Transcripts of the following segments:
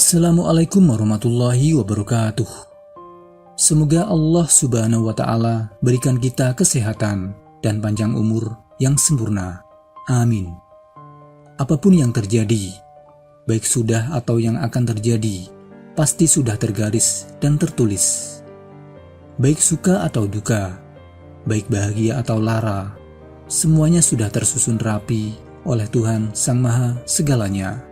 Assalamualaikum warahmatullahi wabarakatuh. Semoga Allah Subhanahu wa Ta'ala berikan kita kesehatan dan panjang umur yang sempurna. Amin. Apapun yang terjadi, baik sudah atau yang akan terjadi, pasti sudah tergaris dan tertulis. Baik suka atau duka, baik bahagia atau lara, semuanya sudah tersusun rapi oleh Tuhan Sang Maha Segalanya.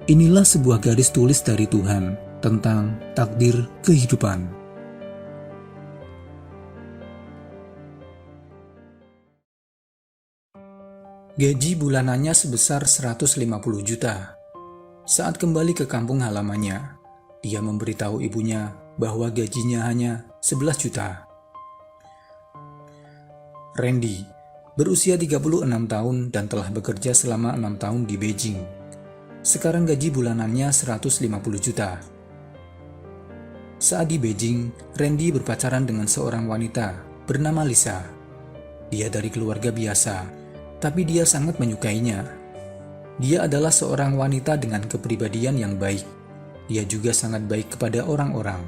Inilah sebuah garis tulis dari Tuhan tentang takdir kehidupan. Gaji bulanannya sebesar 150 juta. Saat kembali ke kampung halamannya, dia memberitahu ibunya bahwa gajinya hanya 11 juta. Randy berusia 36 tahun dan telah bekerja selama 6 tahun di Beijing. Sekarang gaji bulanannya 150 juta. Saat di Beijing, Randy berpacaran dengan seorang wanita bernama Lisa. Dia dari keluarga biasa, tapi dia sangat menyukainya. Dia adalah seorang wanita dengan kepribadian yang baik. Dia juga sangat baik kepada orang-orang.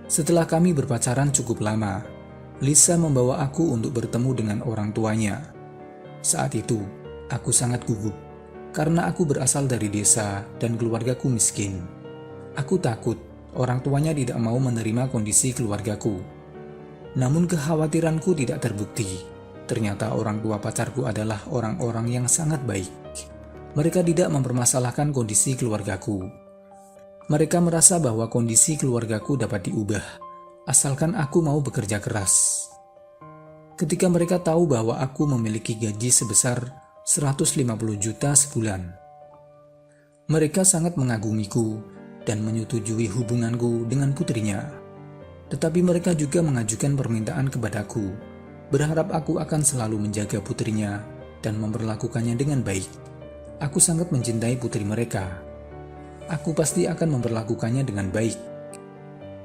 Setelah kami berpacaran cukup lama, Lisa membawa aku untuk bertemu dengan orang tuanya. Saat itu, aku sangat gugup. Karena aku berasal dari desa dan keluargaku miskin. Aku takut orang tuanya tidak mau menerima kondisi keluargaku. Namun kekhawatiranku tidak terbukti. Ternyata orang tua pacarku adalah orang-orang yang sangat baik. Mereka tidak mempermasalahkan kondisi keluargaku. Mereka merasa bahwa kondisi keluargaku dapat diubah, asalkan aku mau bekerja keras. Ketika mereka tahu bahwa aku memiliki gaji sebesar 150 juta sebulan, mereka sangat mengagumiku dan menyetujui hubunganku dengan putrinya. Tetapi mereka juga mengajukan permintaan kepadaku, berharap aku akan selalu menjaga putrinya dan memperlakukannya dengan baik. Aku sangat mencintai putri mereka. Aku pasti akan memperlakukannya dengan baik.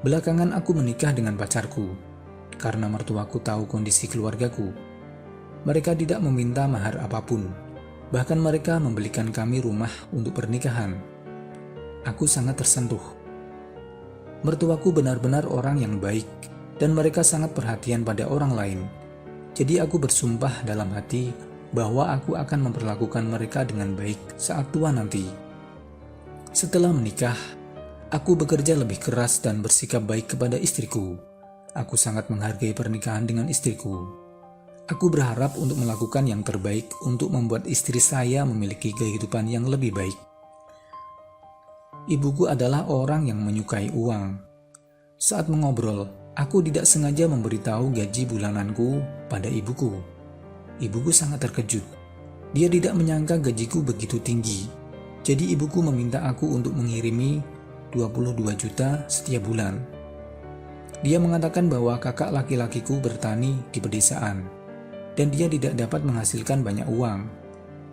Belakangan aku menikah dengan pacarku, karena mertuaku tahu kondisi keluargaku. Mereka tidak meminta mahar apapun, bahkan mereka membelikan kami rumah untuk pernikahan. Aku sangat tersentuh. Mertuaku benar-benar orang yang baik, dan mereka sangat perhatian pada orang lain. Jadi aku bersumpah dalam hati bahwa aku akan memperlakukan mereka dengan baik saat tua nanti. Setelah menikah, aku bekerja lebih keras dan bersikap baik kepada istriku. Aku sangat menghargai pernikahan dengan istriku. Aku berharap untuk melakukan yang terbaik untuk membuat istri saya memiliki kehidupan yang lebih baik. Ibuku adalah orang yang menyukai uang. Saat mengobrol, aku tidak sengaja memberitahu gaji bulananku pada ibuku. Ibuku sangat terkejut. Dia tidak menyangka gajiku begitu tinggi. Jadi ibuku meminta aku untuk mengirimi 22 juta setiap bulan. Dia mengatakan bahwa kakak laki-lakiku bertani di pedesaan, dan dia tidak dapat menghasilkan banyak uang.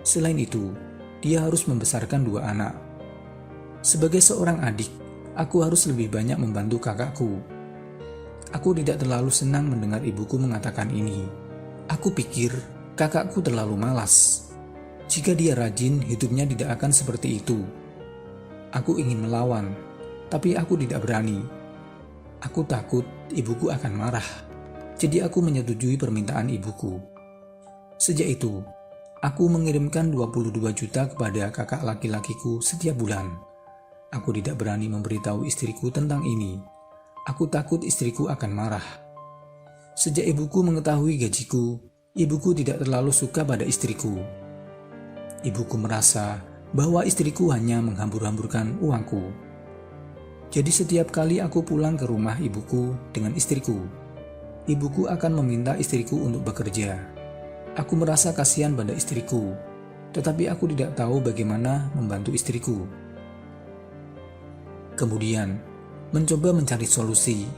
Selain itu, dia harus membesarkan 2 anak. Sebagai seorang adik, aku harus lebih banyak membantu kakakku. Aku tidak terlalu senang mendengar ibuku mengatakan ini. Aku pikir kakakku terlalu malas. Jika dia rajin, hidupnya tidak akan seperti itu. Aku ingin melawan, tapi aku tidak berani. Aku takut ibuku akan marah. Jadi aku menyetujui permintaan ibuku. Sejak itu, aku mengirimkan 22 juta kepada kakak laki-lakiku setiap bulan. Aku tidak berani memberitahu istriku tentang ini. Aku takut istriku akan marah. Sejak ibuku mengetahui gajiku, ibuku tidak terlalu suka pada istriku. Ibuku merasa bahwa istriku hanya menghambur-hamburkan uangku. Jadi setiap kali aku pulang ke rumah ibuku dengan istriku, ibuku akan meminta istriku untuk bekerja. Aku merasa kasihan pada istriku, tetapi aku tidak tahu bagaimana membantu istriku. Kemudian, mencoba mencari solusi.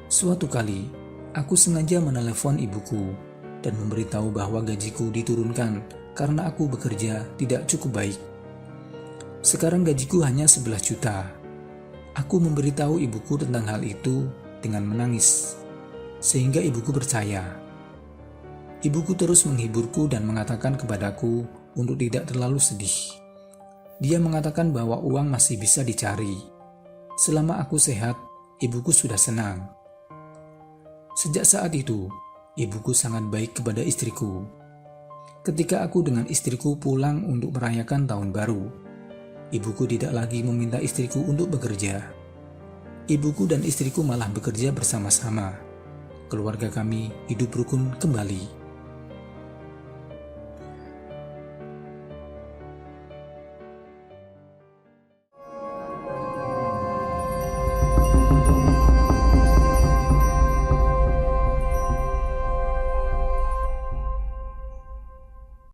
Suatu kali, aku sengaja menelepon ibuku dan memberitahu bahwa gajiku diturunkan karena aku bekerja tidak cukup baik. Sekarang gajiku hanya 11 juta. Aku memberitahu ibuku tentang hal itu dengan menangis, sehingga ibuku percaya. Ibuku terus menghiburku dan mengatakan kepadaku untuk tidak terlalu sedih. Dia mengatakan bahwa uang masih bisa dicari. Selama aku sehat, ibuku sudah senang. Sejak saat itu, ibuku sangat baik kepada istriku. Ketika aku dengan istriku pulang untuk merayakan tahun baru, ibuku tidak lagi meminta istriku untuk bekerja. Ibuku dan istriku malah bekerja bersama-sama. Keluarga kami hidup rukun kembali.